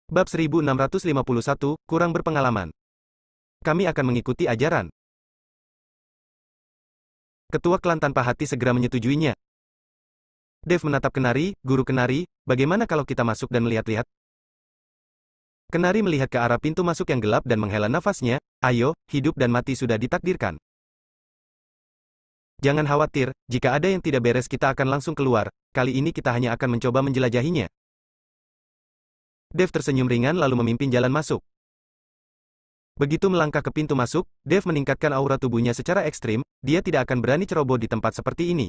Bab 1651, kurang berpengalaman. Kami akan mengikuti ajaran. Ketua klan tanpa hati segera menyetujuinya. Dev menatap Kenari, guru Kenari, bagaimana kalau kita masuk dan melihat-lihat? Kenari melihat ke arah pintu masuk yang gelap dan menghela nafasnya, ayo, hidup dan mati sudah ditakdirkan. Jangan khawatir, jika ada yang tidak beres kita akan langsung keluar, kali ini kita hanya akan mencoba menjelajahinya. Dev tersenyum ringan lalu memimpin jalan masuk. Begitu melangkah ke pintu masuk, Dev meningkatkan aura tubuhnya secara ekstrim, dia tidak akan berani ceroboh di tempat seperti ini.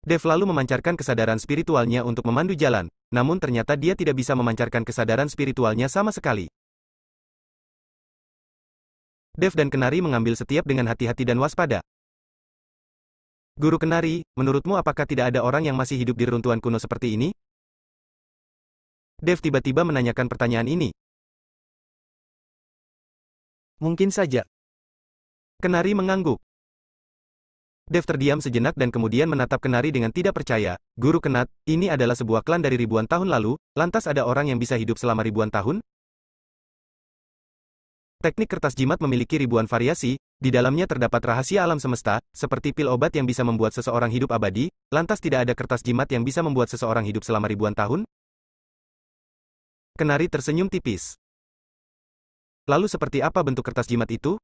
Dev lalu memancarkan kesadaran spiritualnya untuk memandu jalan, namun ternyata dia tidak bisa memancarkan kesadaran spiritualnya sama sekali. Dev dan Kenari mengambil setiap dengan hati-hati dan waspada. Guru Kenari, menurutmu apakah tidak ada orang yang masih hidup di reruntuhan kuno seperti ini? Dev tiba-tiba menanyakan pertanyaan ini. Mungkin saja. Kenari mengangguk. Dev terdiam sejenak dan kemudian menatap Kenari dengan tidak percaya. Guru Kenat, ini adalah sebuah klan dari ribuan tahun lalu, lantas ada orang yang bisa hidup selama ribuan tahun? Teknik kertas jimat memiliki ribuan variasi, di dalamnya terdapat rahasia alam semesta, seperti pil obat yang bisa membuat seseorang hidup abadi, lantas tidak ada kertas jimat yang bisa membuat seseorang hidup selama ribuan tahun? Kenari tersenyum tipis. Lalu seperti apa bentuk kertas jimat itu?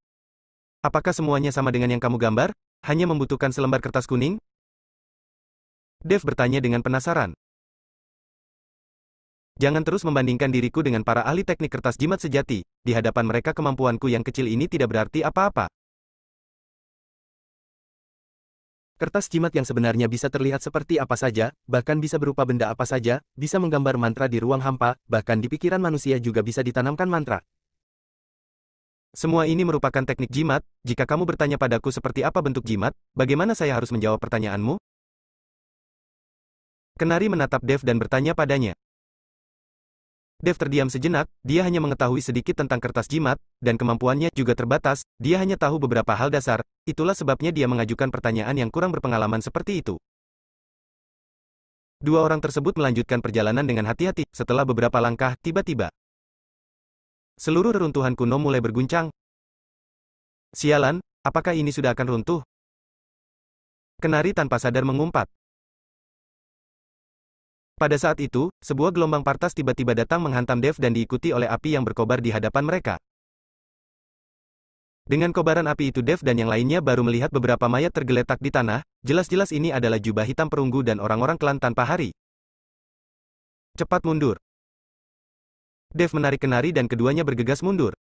Apakah semuanya sama dengan yang kamu gambar? Hanya membutuhkan selembar kertas kuning? Dev bertanya dengan penasaran. Jangan terus membandingkan diriku dengan para ahli teknik kertas jimat sejati, di hadapan mereka kemampuanku yang kecil ini tidak berarti apa-apa. Kertas jimat yang sebenarnya bisa terlihat seperti apa saja, bahkan bisa berupa benda apa saja, bisa menggambar mantra di ruang hampa, bahkan di pikiran manusia juga bisa ditanamkan mantra. Semua ini merupakan teknik jimat, jika kamu bertanya padaku seperti apa bentuk jimat, bagaimana saya harus menjawab pertanyaanmu? Kenari menatap Dev dan bertanya padanya. Dev terdiam sejenak, dia hanya mengetahui sedikit tentang kertas jimat, dan kemampuannya juga terbatas, dia hanya tahu beberapa hal dasar, itulah sebabnya dia mengajukan pertanyaan yang kurang berpengalaman seperti itu. Dua orang tersebut melanjutkan perjalanan dengan hati-hati, setelah beberapa langkah, tiba-tiba seluruh reruntuhan kuno mulai berguncang. Sialan, apakah ini sudah akan runtuh? Kenari tanpa sadar mengumpat. Pada saat itu, sebuah gelombang partas tiba-tiba datang menghantam Dev dan diikuti oleh api yang berkobar di hadapan mereka. Dengan kobaran api itu Dev dan yang lainnya baru melihat beberapa mayat tergeletak di tanah, jelas-jelas ini adalah jubah hitam perunggu dan orang-orang klan tanpa hari. Cepat mundur. Dev menarik Kenari dan keduanya bergegas mundur.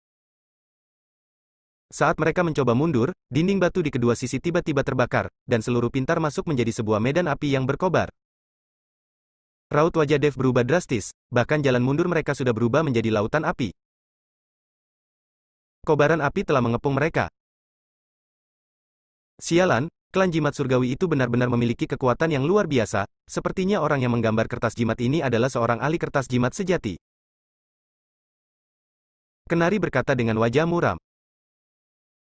Saat mereka mencoba mundur, dinding batu di kedua sisi tiba-tiba terbakar, dan seluruh pintar masuk menjadi sebuah medan api yang berkobar. Raut wajah Dev berubah drastis, bahkan jalan mundur mereka sudah berubah menjadi lautan api. Kobaran api telah mengepung mereka. Sialan, klan jimat surgawi itu benar-benar memiliki kekuatan yang luar biasa, sepertinya orang yang menggambar kertas jimat ini adalah seorang ahli kertas jimat sejati. Kenari berkata dengan wajah muram.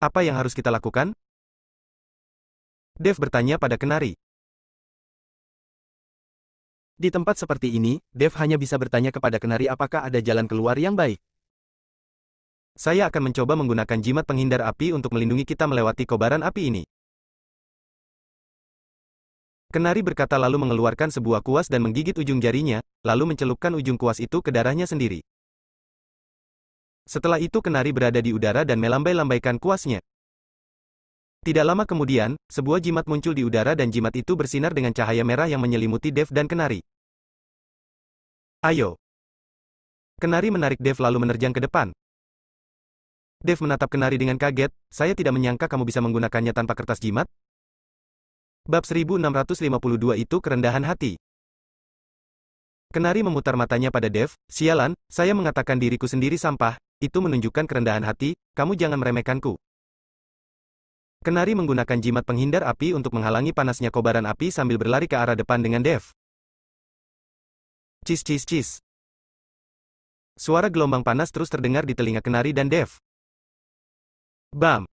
Apa yang harus kita lakukan? Dev bertanya pada Kenari. Di tempat seperti ini, Dev hanya bisa bertanya kepada Kenari apakah ada jalan keluar yang baik. Saya akan mencoba menggunakan jimat penghindar api untuk melindungi kita melewati kobaran api ini. Kenari berkata lalu mengeluarkan sebuah kuas dan menggigit ujung jarinya, lalu mencelupkan ujung kuas itu ke darahnya sendiri. Setelah itu Kenari berada di udara dan melambai-lambaikan kuasnya. Tidak lama kemudian, sebuah jimat muncul di udara dan jimat itu bersinar dengan cahaya merah yang menyelimuti Dev dan Kenari. Ayo. Kenari menarik Dev lalu menerjang ke depan. Dev menatap Kenari dengan kaget, saya tidak menyangka kamu bisa menggunakannya tanpa kertas jimat. Bab 1652 itu kerendahan hati. Kenari memutar matanya pada Dev, sialan, saya mengatakan diriku sendiri sampah, itu menunjukkan kerendahan hati, kamu jangan meremehkanku. Kenari menggunakan jimat penghindar api untuk menghalangi panasnya kobaran api sambil berlari ke arah depan dengan Dev. Cis cis cis. Suara gelombang panas terus terdengar di telinga Kenari dan Dev. Bam!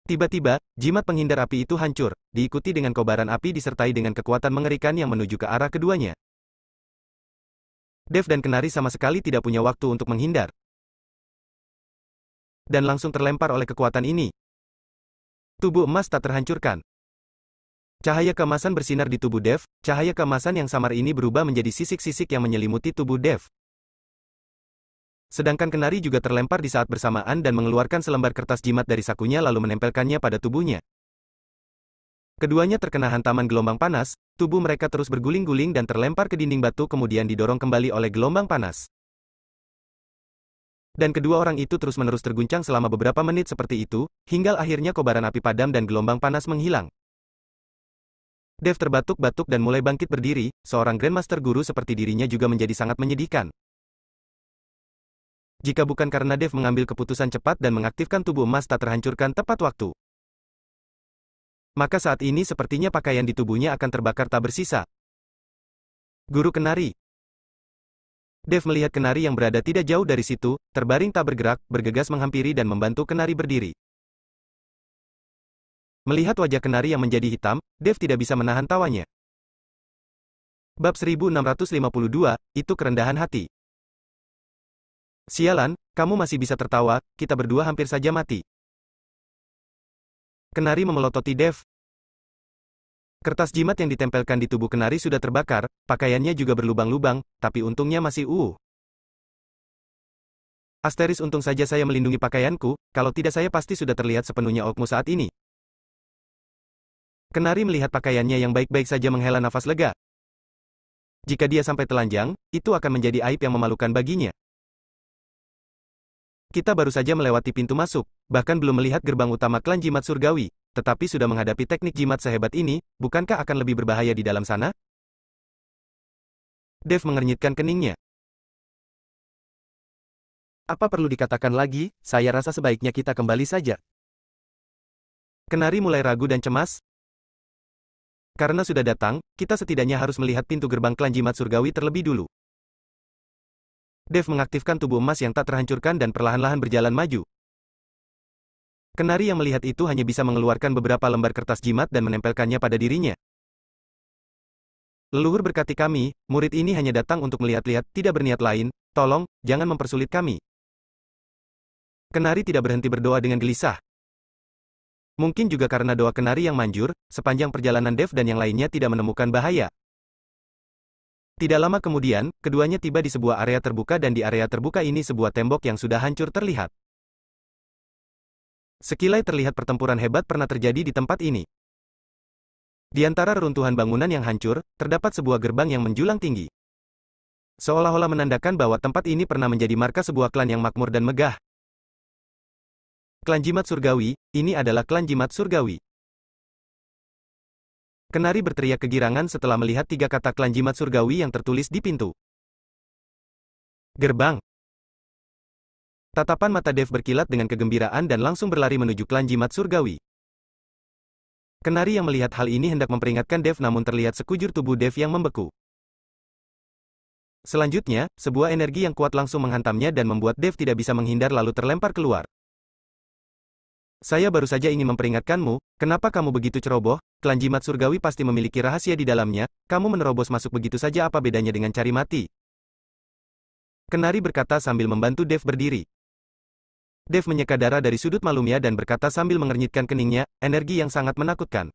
Tiba-tiba, jimat penghindar api itu hancur, diikuti dengan kobaran api disertai dengan kekuatan mengerikan yang menuju ke arah keduanya. Dev dan Kenari sama sekali tidak punya waktu untuk menghindar. Dan langsung terlempar oleh kekuatan ini. Tubuh emas tak terhancurkan. Cahaya keemasan bersinar di tubuh Dev, cahaya keemasan yang samar ini berubah menjadi sisik-sisik yang menyelimuti tubuh Dev. Sedangkan Kenari juga terlempar di saat bersamaan dan mengeluarkan selembar kertas jimat dari sakunya lalu menempelkannya pada tubuhnya. Keduanya terkena hantaman gelombang panas, tubuh mereka terus berguling-guling dan terlempar ke dinding batu kemudian didorong kembali oleh gelombang panas. Dan kedua orang itu terus-menerus terguncang selama beberapa menit seperti itu, hingga akhirnya kobaran api padam dan gelombang panas menghilang. Dev terbatuk-batuk dan mulai bangkit berdiri, seorang Grandmaster Guru seperti dirinya juga menjadi sangat menyedihkan. Jika bukan karena Dev mengambil keputusan cepat dan mengaktifkan tubuh emas tak terhancurkan tepat waktu, maka saat ini sepertinya pakaian di tubuhnya akan terbakar tak bersisa. Guru Kenari. Dev melihat Kenari yang berada tidak jauh dari situ, terbaring tak bergerak, bergegas menghampiri dan membantu Kenari berdiri. Melihat wajah Kenari yang menjadi hitam, Dev tidak bisa menahan tawanya. Bab 1652, itu kerendahan hati. Sialan, kamu masih bisa tertawa, kita berdua hampir saja mati. Kenari memelototi Dev. Kertas jimat yang ditempelkan di tubuh Kenari sudah terbakar, pakaiannya juga berlubang-lubang, tapi untungnya masih Asteris untung saja saya melindungi pakaianku, kalau tidak saya pasti sudah terlihat sepenuhnya Okmu saat ini. Kenari melihat pakaiannya yang baik-baik saja menghela nafas lega. Jika dia sampai telanjang, itu akan menjadi aib yang memalukan baginya. Kita baru saja melewati pintu masuk, bahkan belum melihat gerbang utama klan jimat surgawi, tetapi sudah menghadapi teknik jimat sehebat ini, bukankah akan lebih berbahaya di dalam sana? Dev mengernyitkan keningnya. Apa perlu dikatakan lagi, saya rasa sebaiknya kita kembali saja. Kenari mulai ragu dan cemas. Karena sudah datang, kita setidaknya harus melihat pintu gerbang klan jimat surgawi terlebih dulu. Dev mengaktifkan tubuh emas yang tak terhancurkan dan perlahan-lahan berjalan maju. Kenari yang melihat itu hanya bisa mengeluarkan beberapa lembar kertas jimat dan menempelkannya pada dirinya. Leluhur berkati kami, murid ini hanya datang untuk melihat-lihat, tidak berniat lain, tolong, jangan mempersulit kami. Kenari tidak berhenti berdoa dengan gelisah. Mungkin juga karena doa Kenari yang manjur, sepanjang perjalanan Dev dan yang lainnya tidak menemukan bahaya. Tidak lama kemudian, keduanya tiba di sebuah area terbuka dan di area terbuka ini sebuah tembok yang sudah hancur terlihat. Sekilai terlihat pertempuran hebat pernah terjadi di tempat ini. Di antara reruntuhan bangunan yang hancur, terdapat sebuah gerbang yang menjulang tinggi. Seolah-olah menandakan bahwa tempat ini pernah menjadi markas sebuah klan yang makmur dan megah. Klan Jimat Surgawi, ini adalah klan Jimat Surgawi. Kenari berteriak kegirangan setelah melihat 3 kata klan Jimat Surgawi yang tertulis di pintu gerbang. Tatapan mata Dev berkilat dengan kegembiraan dan langsung berlari menuju klan Jimat Surgawi. Kenari yang melihat hal ini hendak memperingatkan Dev namun terlihat sekujur tubuh Dev yang membeku. Selanjutnya, sebuah energi yang kuat langsung menghantamnya dan membuat Dev tidak bisa menghindar lalu terlempar keluar. Saya baru saja ingin memperingatkanmu, kenapa kamu begitu ceroboh? Klan Jimat Surgawi pasti memiliki rahasia di dalamnya, kamu menerobos masuk begitu saja apa bedanya dengan cari mati? Kenari berkata sambil membantu Dev berdiri. Dev menyeka darah dari sudut malumnya dan berkata sambil mengernyitkan keningnya, energi yang sangat menakutkan.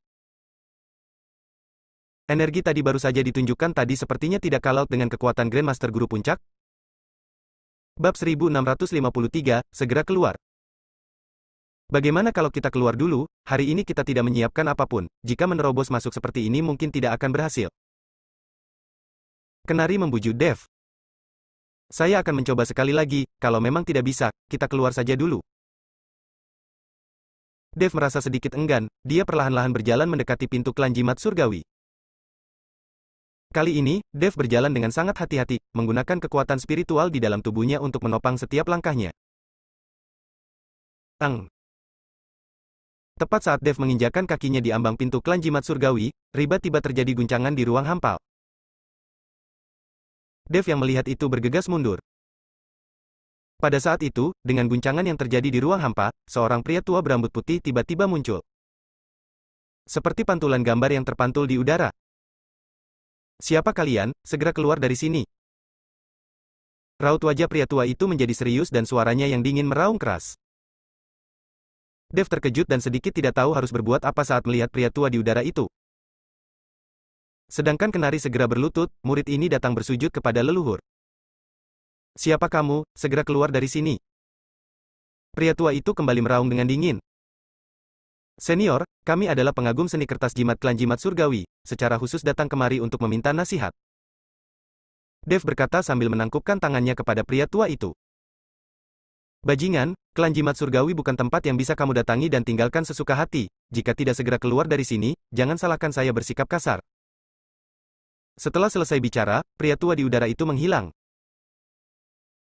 Energi tadi baru saja ditunjukkan tadi sepertinya tidak kalah dengan kekuatan Grandmaster Guru Puncak. Bab 1653, segera keluar. Bagaimana kalau kita keluar dulu, hari ini kita tidak menyiapkan apapun, jika menerobos masuk seperti ini mungkin tidak akan berhasil. Kenari membujuk Dev. Saya akan mencoba sekali lagi, kalau memang tidak bisa, kita keluar saja dulu. Dev merasa sedikit enggan, dia perlahan-lahan berjalan mendekati pintu klan Jimat Surgawi. Kali ini, Dev berjalan dengan sangat hati-hati, menggunakan kekuatan spiritual di dalam tubuhnya untuk menopang setiap langkahnya. Tepat saat Dev menginjakan kakinya di ambang pintu klan Jimat Surgawi, tiba-tiba terjadi guncangan di ruang hampa. Dev yang melihat itu bergegas mundur. Pada saat itu, dengan guncangan yang terjadi di ruang hampa, seorang pria tua berambut putih tiba-tiba muncul. Seperti pantulan gambar yang terpantul di udara. Siapa kalian? Segera keluar dari sini. Raut wajah pria tua itu menjadi serius dan suaranya yang dingin meraung keras. Dev terkejut dan sedikit tidak tahu harus berbuat apa saat melihat pria tua di udara itu. Sedangkan Kenari segera berlutut, murid ini datang bersujud kepada leluhur. Siapa kamu? Segera keluar dari sini. Pria tua itu kembali meraung dengan dingin. Senior, kami adalah pengagum seni kertas jimat klan jimat surgawi, secara khusus datang kemari untuk meminta nasihat. Dev berkata sambil menangkupkan tangannya kepada pria tua itu. Bajingan, klan jimat surgawi bukan tempat yang bisa kamu datangi dan tinggalkan sesuka hati. Jika tidak segera keluar dari sini, jangan salahkan saya bersikap kasar. Setelah selesai bicara, pria tua di udara itu menghilang.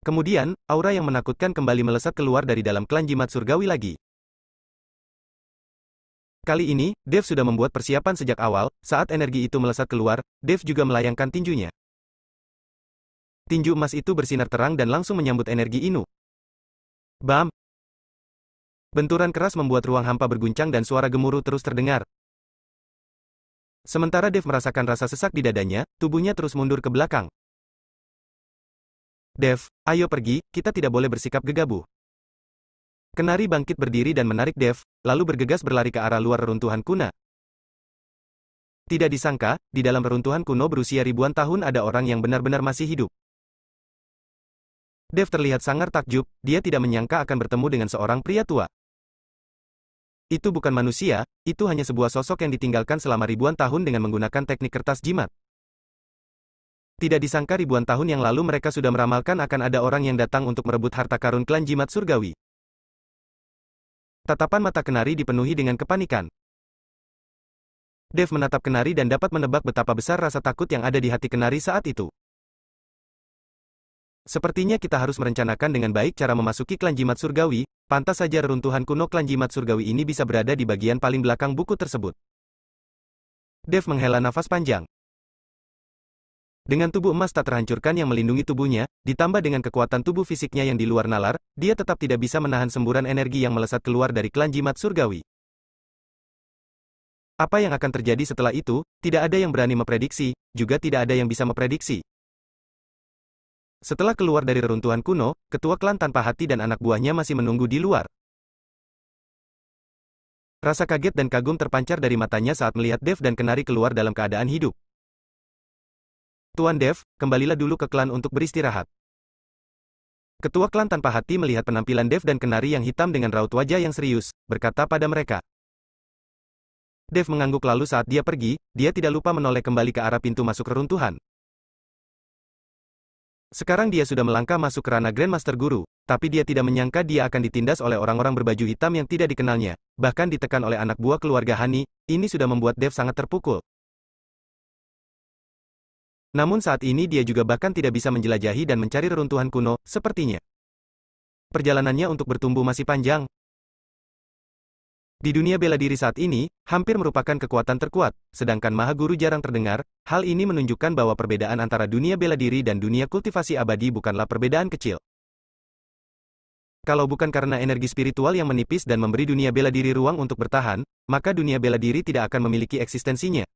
Kemudian, aura yang menakutkan kembali melesat keluar dari dalam klan jimat surgawi lagi. Kali ini, Dev sudah membuat persiapan sejak awal. Saat energi itu melesat keluar, Dev juga melayangkan tinjunya. Tinju emas itu bersinar terang dan langsung menyambut energi Inu. Bam! Benturan keras membuat ruang hampa berguncang dan suara gemuruh terus terdengar. Sementara Dev merasakan rasa sesak di dadanya, tubuhnya terus mundur ke belakang. Dev, ayo pergi, kita tidak boleh bersikap gegabah. Kenari bangkit berdiri dan menarik Dev, lalu bergegas berlari ke arah luar reruntuhan kuno. Tidak disangka, di dalam reruntuhan kuno berusia ribuan tahun ada orang yang benar-benar masih hidup. Dev terlihat sangat takjub, dia tidak menyangka akan bertemu dengan seorang pria tua. Itu bukan manusia, itu hanya sebuah sosok yang ditinggalkan selama ribuan tahun dengan menggunakan teknik kertas jimat. Tidak disangka ribuan tahun yang lalu mereka sudah meramalkan akan ada orang yang datang untuk merebut harta karun klan jimat surgawi. Tatapan mata Kenari dipenuhi dengan kepanikan. Dev menatap Kenari dan dapat menebak betapa besar rasa takut yang ada di hati Kenari saat itu. Sepertinya kita harus merencanakan dengan baik cara memasuki klan jimat surgawi, pantas saja reruntuhan kuno klan jimat surgawi ini bisa berada di bagian paling belakang buku tersebut. Dev menghela nafas panjang. Dengan tubuh emas tak terhancurkan yang melindungi tubuhnya, ditambah dengan kekuatan tubuh fisiknya yang di luar nalar, dia tetap tidak bisa menahan semburan energi yang melesat keluar dari klan jimat surgawi. Apa yang akan terjadi setelah itu, tidak ada yang berani memprediksi, juga tidak ada yang bisa memprediksi. Setelah keluar dari reruntuhan kuno, ketua klan tanpa hati dan anak buahnya masih menunggu di luar. Rasa kaget dan kagum terpancar dari matanya saat melihat Dev dan Kenari keluar dalam keadaan hidup. Tuan Dev, kembalilah dulu ke klan untuk beristirahat. Ketua klan tanpa hati melihat penampilan Dev dan Kenari yang hitam dengan raut wajah yang serius, berkata pada mereka. Dev mengangguk lalu saat dia pergi, dia tidak lupa menoleh kembali ke arah pintu masuk reruntuhan. Sekarang dia sudah melangkah masuk ke ranah Grandmaster Guru, tapi dia tidak menyangka dia akan ditindas oleh orang-orang berbaju hitam yang tidak dikenalnya, bahkan ditekan oleh anak buah keluarga Hani. Ini sudah membuat Dev sangat terpukul. Namun saat ini dia juga bahkan tidak bisa menjelajahi dan mencari reruntuhan kuno, sepertinya. Perjalanannya untuk bertumbuh masih panjang. Di dunia bela diri saat ini, hampir merupakan kekuatan terkuat, sedangkan Maha Guru jarang terdengar. Hal ini menunjukkan bahwa perbedaan antara dunia bela diri dan dunia kultivasi abadi bukanlah perbedaan kecil. Kalau bukan karena energi spiritual yang menipis dan memberi dunia bela diri ruang untuk bertahan, maka dunia bela diri tidak akan memiliki eksistensinya.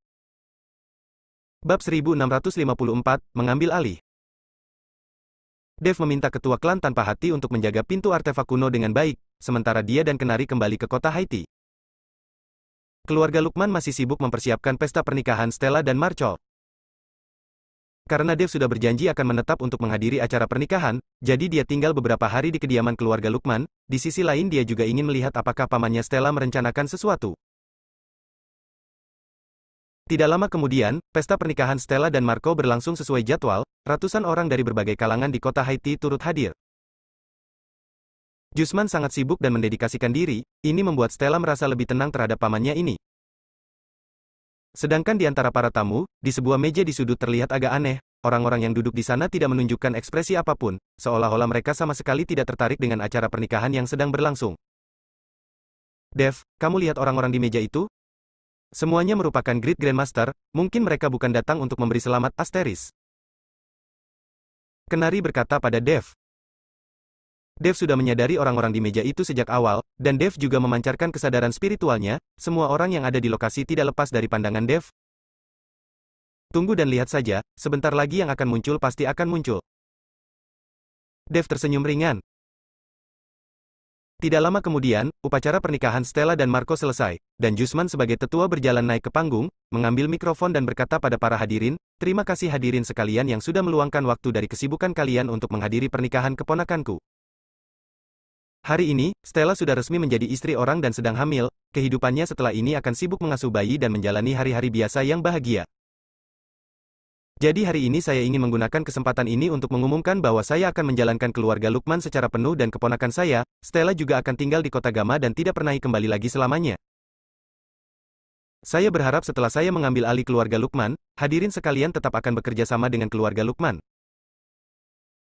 Bab 1654, mengambil alih. Dev meminta ketua klan tanpa hati untuk menjaga pintu artefak kuno dengan baik, sementara dia dan Kenari kembali ke kota Haiti. Keluarga Lukman masih sibuk mempersiapkan pesta pernikahan Stella dan Marcel. Karena Dev sudah berjanji akan menetap untuk menghadiri acara pernikahan, jadi dia tinggal beberapa hari di kediaman keluarga Lukman. Di sisi lain dia juga ingin melihat apakah pamannya Stella merencanakan sesuatu. Tidak lama kemudian, pesta pernikahan Stella dan Marco berlangsung sesuai jadwal. Ratusan orang dari berbagai kalangan di kota Haiti turut hadir. Jusman sangat sibuk dan mendedikasikan diri, ini membuat Stella merasa lebih tenang terhadap pamannya ini. Sedangkan di antara para tamu, di sebuah meja di sudut terlihat agak aneh, orang-orang yang duduk di sana tidak menunjukkan ekspresi apapun, seolah-olah mereka sama sekali tidak tertarik dengan acara pernikahan yang sedang berlangsung. Dev, kamu lihat orang-orang di meja itu? Semuanya merupakan Great Grandmaster, mungkin mereka bukan datang untuk memberi selamat Asteris. Kenari berkata pada Dev. Dev sudah menyadari orang-orang di meja itu sejak awal, dan Dev juga memancarkan kesadaran spiritualnya. Semua orang yang ada di lokasi tidak lepas dari pandangan Dev. Tunggu dan lihat saja, sebentar lagi yang akan muncul pasti akan muncul. Dev tersenyum ringan. Tidak lama kemudian, upacara pernikahan Stella dan Marco selesai, dan Jusman sebagai tetua berjalan naik ke panggung, mengambil mikrofon dan berkata pada para hadirin, "Terima kasih hadirin sekalian yang sudah meluangkan waktu dari kesibukan kalian untuk menghadiri pernikahan keponakanku. Hari ini, Stella sudah resmi menjadi istri orang dan sedang hamil, kehidupannya setelah ini akan sibuk mengasuh bayi dan menjalani hari-hari biasa yang bahagia. Jadi hari ini saya ingin menggunakan kesempatan ini untuk mengumumkan bahwa saya akan menjalankan keluarga Lukman secara penuh dan keponakan saya, Stella juga akan tinggal di kota Gama dan tidak pernah kembali lagi selamanya. Saya berharap setelah saya mengambil alih keluarga Lukman, hadirin sekalian tetap akan bekerja sama dengan keluarga Lukman."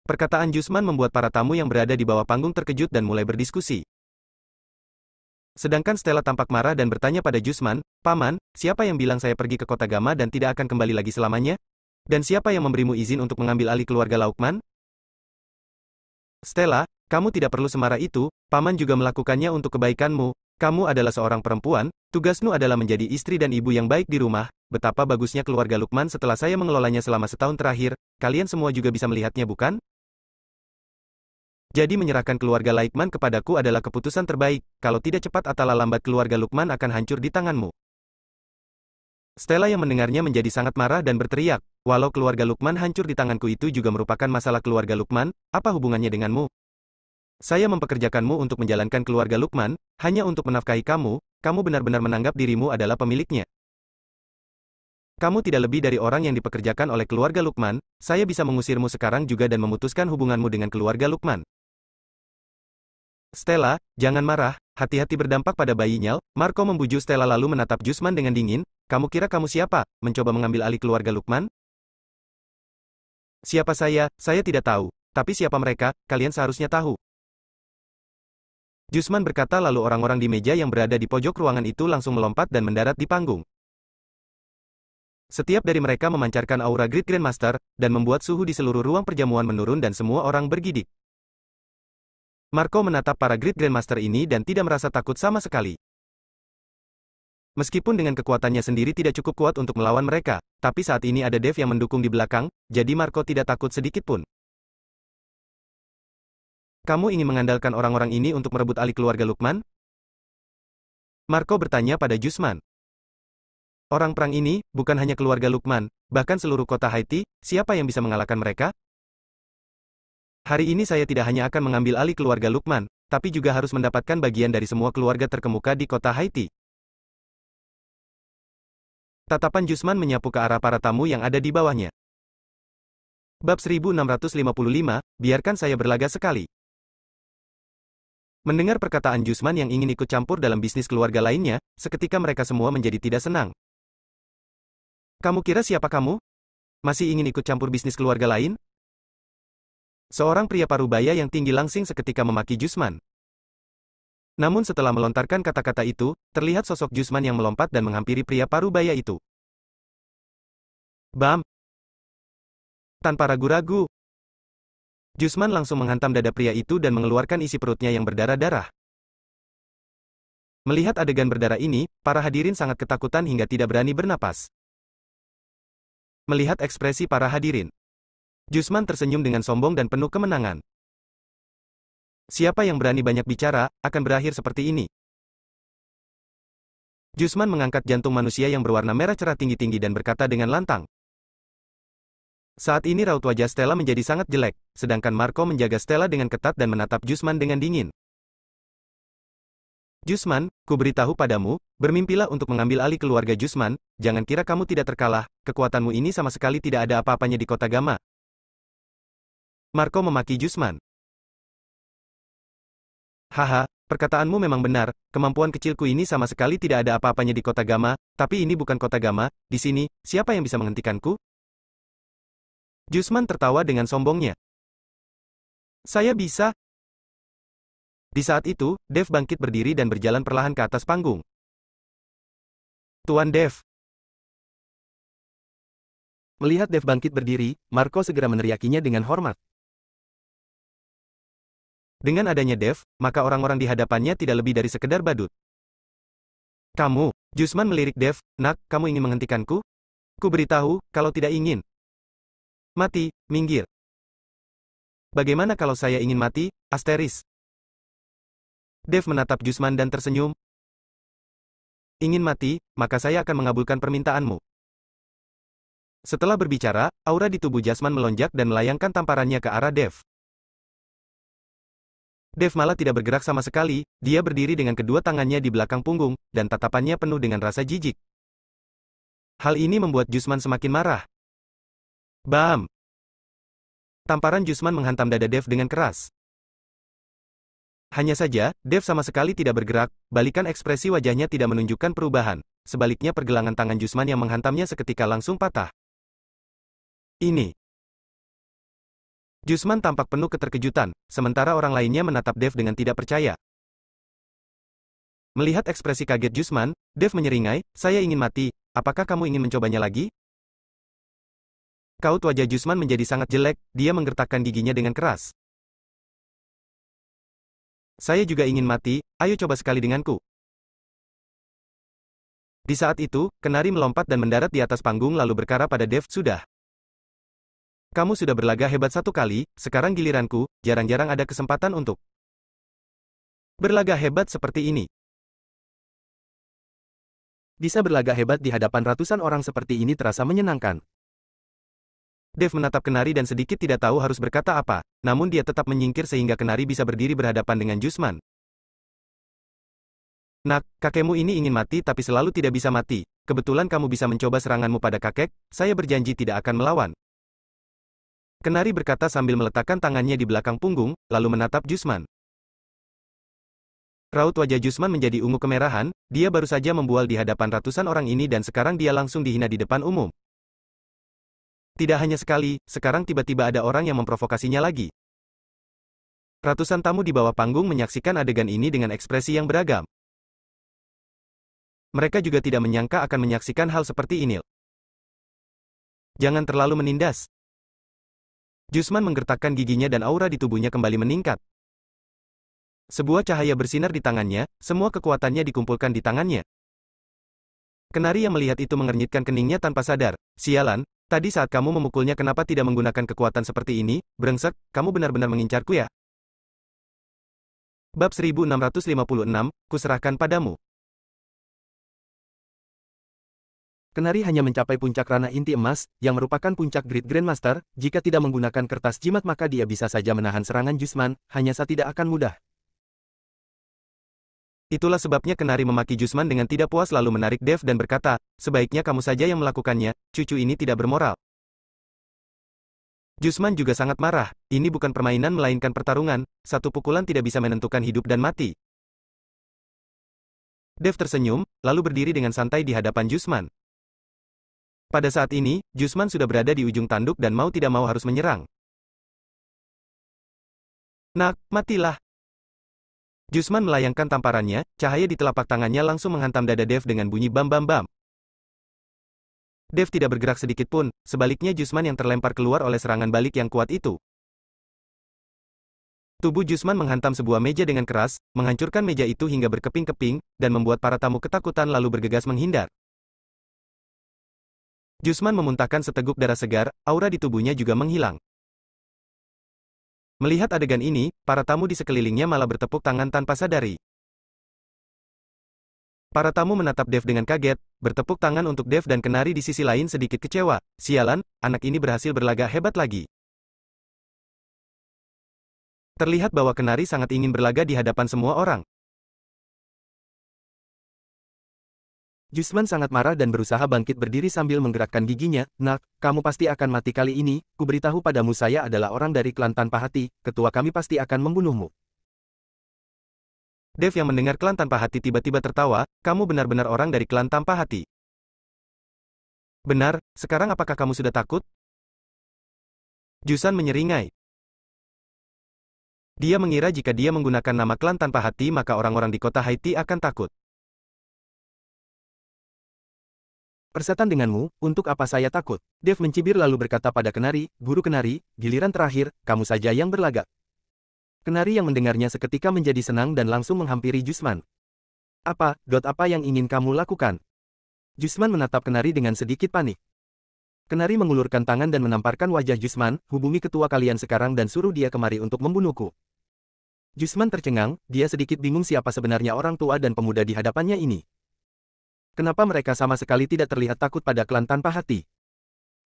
Perkataan Jusman membuat para tamu yang berada di bawah panggung terkejut dan mulai berdiskusi. Sedangkan Stella tampak marah dan bertanya pada Jusman, "Paman, siapa yang bilang saya pergi ke kota Gama dan tidak akan kembali lagi selamanya? Dan siapa yang memberimu izin untuk mengambil alih keluarga Lukman?" "Stella, kamu tidak perlu semarah itu, Paman juga melakukannya untuk kebaikanmu. Kamu adalah seorang perempuan, tugasmu adalah menjadi istri dan ibu yang baik di rumah. Betapa bagusnya keluarga Lukman setelah saya mengelolanya selama setahun terakhir, kalian semua juga bisa melihatnya bukan? Jadi menyerahkan keluarga Lukman kepadaku adalah keputusan terbaik, kalau tidak cepat atau lambat keluarga Lukman akan hancur di tanganmu." Stella yang mendengarnya menjadi sangat marah dan berteriak, "Walau keluarga Lukman hancur di tanganku itu juga merupakan masalah keluarga Lukman, apa hubungannya denganmu? Saya mempekerjakanmu untuk menjalankan keluarga Lukman, hanya untuk menafkahi kamu, kamu benar-benar menganggap dirimu adalah pemiliknya. Kamu tidak lebih dari orang yang dipekerjakan oleh keluarga Lukman, saya bisa mengusirmu sekarang juga dan memutuskan hubunganmu dengan keluarga Lukman." "Stella, jangan marah, hati-hati berdampak pada bayinya." Marco membujuk Stella lalu menatap Jusman dengan dingin, "Kamu kira kamu siapa, mencoba mengambil alih keluarga Lukman?" "Siapa saya tidak tahu, tapi siapa mereka, kalian seharusnya tahu." Jusman berkata lalu orang-orang di meja yang berada di pojok ruangan itu langsung melompat dan mendarat di panggung. Setiap dari mereka memancarkan aura Great Grandmaster, dan membuat suhu di seluruh ruang perjamuan menurun dan semua orang bergidik. Marco menatap para Great Grandmaster ini dan tidak merasa takut sama sekali. Meskipun dengan kekuatannya sendiri tidak cukup kuat untuk melawan mereka, tapi saat ini ada Dev yang mendukung di belakang, jadi Marco tidak takut sedikit pun. "Kamu ingin mengandalkan orang-orang ini untuk merebut alih keluarga Lukman?" Marco bertanya pada Jusman. "Orang perang ini, bukan hanya keluarga Lukman, bahkan seluruh kota Haiti, siapa yang bisa mengalahkan mereka? Hari ini saya tidak hanya akan mengambil alih keluarga Lukman, tapi juga harus mendapatkan bagian dari semua keluarga terkemuka di kota Haiti." Tatapan Jusman menyapu ke arah para tamu yang ada di bawahnya. Bab 1655, biarkan saya berlaga sekali. Mendengar perkataan Jusman yang ingin ikut campur dalam bisnis keluarga lainnya, seketika mereka semua menjadi tidak senang. "Kamu kira siapa kamu? Masih ingin ikut campur bisnis keluarga lain?" Seorang pria parubaya yang tinggi langsing seketika memaki Jusman. Namun setelah melontarkan kata-kata itu, terlihat sosok Jusman yang melompat dan menghampiri pria parubaya itu. Bam! Tanpa ragu-ragu, Jusman langsung menghantam dada pria itu dan mengeluarkan isi perutnya yang berdarah-darah. Melihat adegan berdarah ini, para hadirin sangat ketakutan hingga tidak berani bernapas. Melihat ekspresi para hadirin, Jusman tersenyum dengan sombong dan penuh kemenangan. Siapa yang berani banyak bicara, akan berakhir seperti ini. Jusman mengangkat jantung manusia yang berwarna merah cerah tinggi-tinggi dan berkata dengan lantang. Saat ini raut wajah Stella menjadi sangat jelek, sedangkan Marco menjaga Stella dengan ketat dan menatap Jusman dengan dingin. "Jusman, ku beritahu padamu, bermimpilah untuk mengambil alih keluarga Jusman, jangan kira kamu tidak terkalah, kekuatanmu ini sama sekali tidak ada apa-apanya di kota Gama." Marco memaki Jusman. "Haha, perkataanmu memang benar, kemampuan kecilku ini sama sekali tidak ada apa-apanya di kota Gama, tapi ini bukan kota Gama, di sini, siapa yang bisa menghentikanku?" Jusman tertawa dengan sombongnya. "Saya bisa." Di saat itu, Dev bangkit berdiri dan berjalan perlahan ke atas panggung. "Tuan Dev." Melihat Dev bangkit berdiri, Marco segera meneriakinya dengan hormat. Dengan adanya Dev, maka orang-orang di hadapannya tidak lebih dari sekedar badut. "Kamu," Jusman melirik Dev, "Nak, kamu ingin menghentikanku? Ku beritahu, kalau tidak ingin. Mati, minggir." Bagaimana kalau saya ingin mati, Asteris? Dev menatap Jusman dan tersenyum. Ingin mati, maka saya akan mengabulkan permintaanmu. Setelah berbicara, aura di tubuh Jusman melonjak dan melayangkan tamparannya ke arah Dev. Dev malah tidak bergerak sama sekali, dia berdiri dengan kedua tangannya di belakang punggung, dan tatapannya penuh dengan rasa jijik. Hal ini membuat Jusman semakin marah. Bam! Tamparan Jusman menghantam dada Dev dengan keras. Hanya saja, Dev sama sekali tidak bergerak, balikan ekspresi wajahnya tidak menunjukkan perubahan. Sebaliknya pergelangan tangan Jusman yang menghantamnya seketika langsung patah. Ini. Jusman tampak penuh keterkejutan, sementara orang lainnya menatap Dev dengan tidak percaya. Melihat ekspresi kaget Jusman, Dev menyeringai, saya ingin mati, apakah kamu ingin mencobanya lagi? Kaut wajah Jusman menjadi sangat jelek, dia menggertakkan giginya dengan keras. Saya juga ingin mati, ayo coba sekali denganku. Di saat itu, Kenari melompat dan mendarat di atas panggung lalu berkata pada Dev, sudah. Kamu sudah berlaga hebat satu kali, sekarang giliranku, jarang-jarang ada kesempatan untuk berlaga hebat seperti ini. Bisa berlaga hebat di hadapan ratusan orang seperti ini terasa menyenangkan. Dev menatap Kenari dan sedikit tidak tahu harus berkata apa, namun dia tetap menyingkir sehingga Kenari bisa berdiri berhadapan dengan Jusman. Nak, kakekmu ini ingin mati tapi selalu tidak bisa mati. Kebetulan kamu bisa mencoba seranganmu pada kakek, saya berjanji tidak akan melawan. Kenari berkata sambil meletakkan tangannya di belakang punggung, lalu menatap Jusman. Raut wajah Jusman menjadi ungu kemerahan, dia baru saja membual di hadapan ratusan orang ini dan sekarang dia langsung dihina di depan umum. Tidak hanya sekali, sekarang tiba-tiba ada orang yang memprovokasinya lagi. Ratusan tamu di bawah panggung menyaksikan adegan ini dengan ekspresi yang beragam. Mereka juga tidak menyangka akan menyaksikan hal seperti ini. Jangan terlalu menindas. Jusman menggertakkan giginya dan aura di tubuhnya kembali meningkat. Sebuah cahaya bersinar di tangannya, semua kekuatannya dikumpulkan di tangannya. Kenari yang melihat itu mengernyitkan keningnya tanpa sadar. Sialan, tadi saat kamu memukulnya kenapa tidak menggunakan kekuatan seperti ini, brengsek, kamu benar-benar mengincarku ya? Bab 1656, kuserahkan padamu. Kenari hanya mencapai puncak ranah inti emas, yang merupakan puncak Great Grandmaster, jika tidak menggunakan kertas jimat maka dia bisa saja menahan serangan Jusman, hanya saja tidak akan mudah. Itulah sebabnya Kenari memaki Jusman dengan tidak puas lalu menarik Dev dan berkata, sebaiknya kamu saja yang melakukannya, cucu ini tidak bermoral. Jusman juga sangat marah, ini bukan permainan melainkan pertarungan, satu pukulan tidak bisa menentukan hidup dan mati. Dev tersenyum, lalu berdiri dengan santai di hadapan Jusman. Pada saat ini, Jusman sudah berada di ujung tanduk dan mau tidak mau harus menyerang. Nak, matilah. Jusman melayangkan tamparannya, cahaya di telapak tangannya langsung menghantam dada Dev dengan bunyi bam bam bam. Dev tidak bergerak sedikit pun, sebaliknya Jusman yang terlempar keluar oleh serangan balik yang kuat itu. Tubuh Jusman menghantam sebuah meja dengan keras, menghancurkan meja itu hingga berkeping-keping, dan membuat para tamu ketakutan lalu bergegas menghindar. Jusman memuntahkan seteguk darah segar, aura di tubuhnya juga menghilang. Melihat adegan ini, para tamu di sekelilingnya malah bertepuk tangan tanpa sadari. Para tamu menatap Dev dengan kaget, bertepuk tangan untuk Dev dan Kenari di sisi lain sedikit kecewa. Sialan, anak ini berhasil berlaga hebat lagi. Terlihat bahwa Kenari sangat ingin berlaga di hadapan semua orang. Jusman sangat marah dan berusaha bangkit berdiri sambil menggerakkan giginya. Nak, kamu pasti akan mati kali ini, kuberitahu padamu saya adalah orang dari klan tanpa hati, ketua kami pasti akan membunuhmu. Dev yang mendengar klan tanpa hati tiba-tiba tertawa, kamu benar-benar orang dari klan tanpa hati. Benar, sekarang apakah kamu sudah takut? Jusan menyeringai. Dia mengira jika dia menggunakan nama klan tanpa hati maka orang-orang di kota Haiti akan takut. Persetan denganmu, untuk apa saya takut? Dev mencibir lalu berkata pada Kenari, Guru Kenari, giliran terakhir, kamu saja yang berlagak. Kenari yang mendengarnya seketika menjadi senang dan langsung menghampiri Jusman. Apa yang ingin kamu lakukan? Jusman menatap Kenari dengan sedikit panik. Kenari mengulurkan tangan dan menamparkan wajah Jusman, hubungi ketua kalian sekarang dan suruh dia kemari untuk membunuhku. Jusman tercengang, dia sedikit bingung siapa sebenarnya orang tua dan pemuda di hadapannya ini. Kenapa mereka sama sekali tidak terlihat takut pada klan tanpa hati?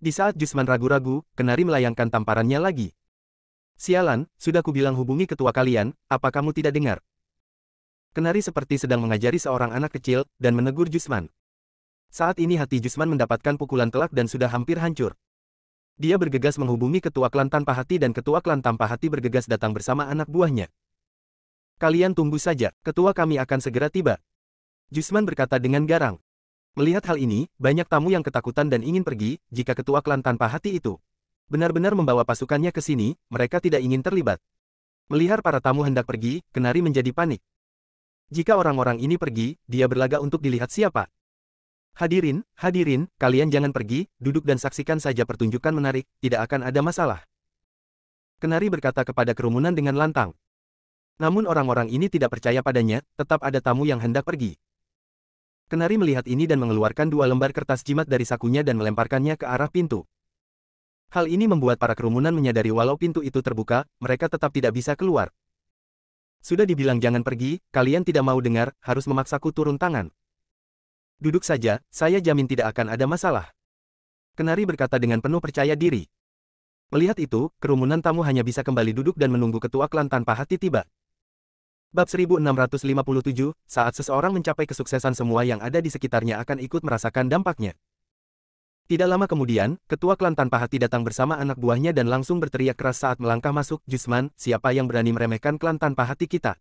Di saat Jusman ragu-ragu, Kenari melayangkan tamparannya lagi. Sialan, sudah kubilang hubungi ketua kalian, apa kamu tidak dengar? Kenari seperti sedang mengajari seorang anak kecil, dan menegur Jusman. Saat ini hati Jusman mendapatkan pukulan telak dan sudah hampir hancur. Dia bergegas menghubungi ketua klan tanpa hati dan ketua klan tanpa hati bergegas datang bersama anak buahnya. Kalian tunggu saja, ketua kami akan segera tiba. Jusman berkata dengan garang. Melihat hal ini, banyak tamu yang ketakutan dan ingin pergi, jika ketua klan tanpa hati itu benar-benar membawa pasukannya ke sini, mereka tidak ingin terlibat. Melihat para tamu hendak pergi, Kenari menjadi panik. Jika orang-orang ini pergi, dia berlagak untuk dilihat siapa. Hadirin, kalian jangan pergi, duduk dan saksikan saja pertunjukan menarik, tidak akan ada masalah. Kenari berkata kepada kerumunan dengan lantang. Namun orang-orang ini tidak percaya padanya, tetap ada tamu yang hendak pergi. Kenari melihat ini dan mengeluarkan 2 lembar kertas jimat dari sakunya dan melemparkannya ke arah pintu. Hal ini membuat para kerumunan menyadari walau pintu itu terbuka, mereka tetap tidak bisa keluar. Sudah dibilang jangan pergi, kalian tidak mau dengar, harus memaksaku turun tangan. Duduk saja, saya jamin tidak akan ada masalah. Kenari berkata dengan penuh percaya diri. Melihat itu, kerumunan tamu hanya bisa kembali duduk dan menunggu ketua klan tanpa hati tiba. Bab 1657, saat seseorang mencapai kesuksesan semua yang ada di sekitarnya akan ikut merasakan dampaknya. Tidak lama kemudian, ketua klan tanpa hati datang bersama anak buahnya dan langsung berteriak keras saat melangkah masuk, Jusman, siapa yang berani meremehkan klan tanpa hati kita?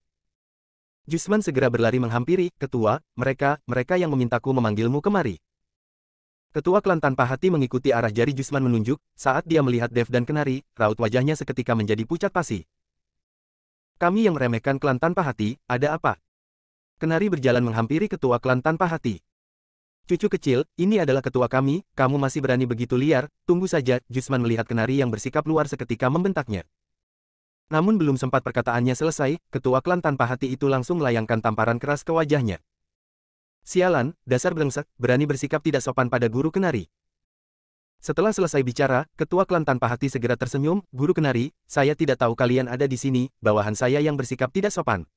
Jusman segera berlari menghampiri, ketua, mereka yang memintaku memanggilmu kemari. Ketua klan tanpa hati mengikuti arah jari Jusman menunjuk, saat dia melihat Dev dan Kenari, raut wajahnya seketika menjadi pucat pasi. Kami yang meremehkan klan tanpa hati, ada apa? Kenari berjalan menghampiri ketua klan tanpa hati. Cucu kecil, ini adalah ketua kami, kamu masih berani begitu liar, tunggu saja, Jusman melihat Kenari yang bersikap luar seketika membentaknya. Namun belum sempat perkataannya selesai, ketua klan tanpa hati itu langsung melayangkan tamparan keras ke wajahnya. Sialan, dasar brengsek, berani bersikap tidak sopan pada guru Kenari. Setelah selesai bicara, ketua klan tanpa hati segera tersenyum, Guru Kenari, saya tidak tahu kalian ada di sini, bawahan saya yang bersikap tidak sopan.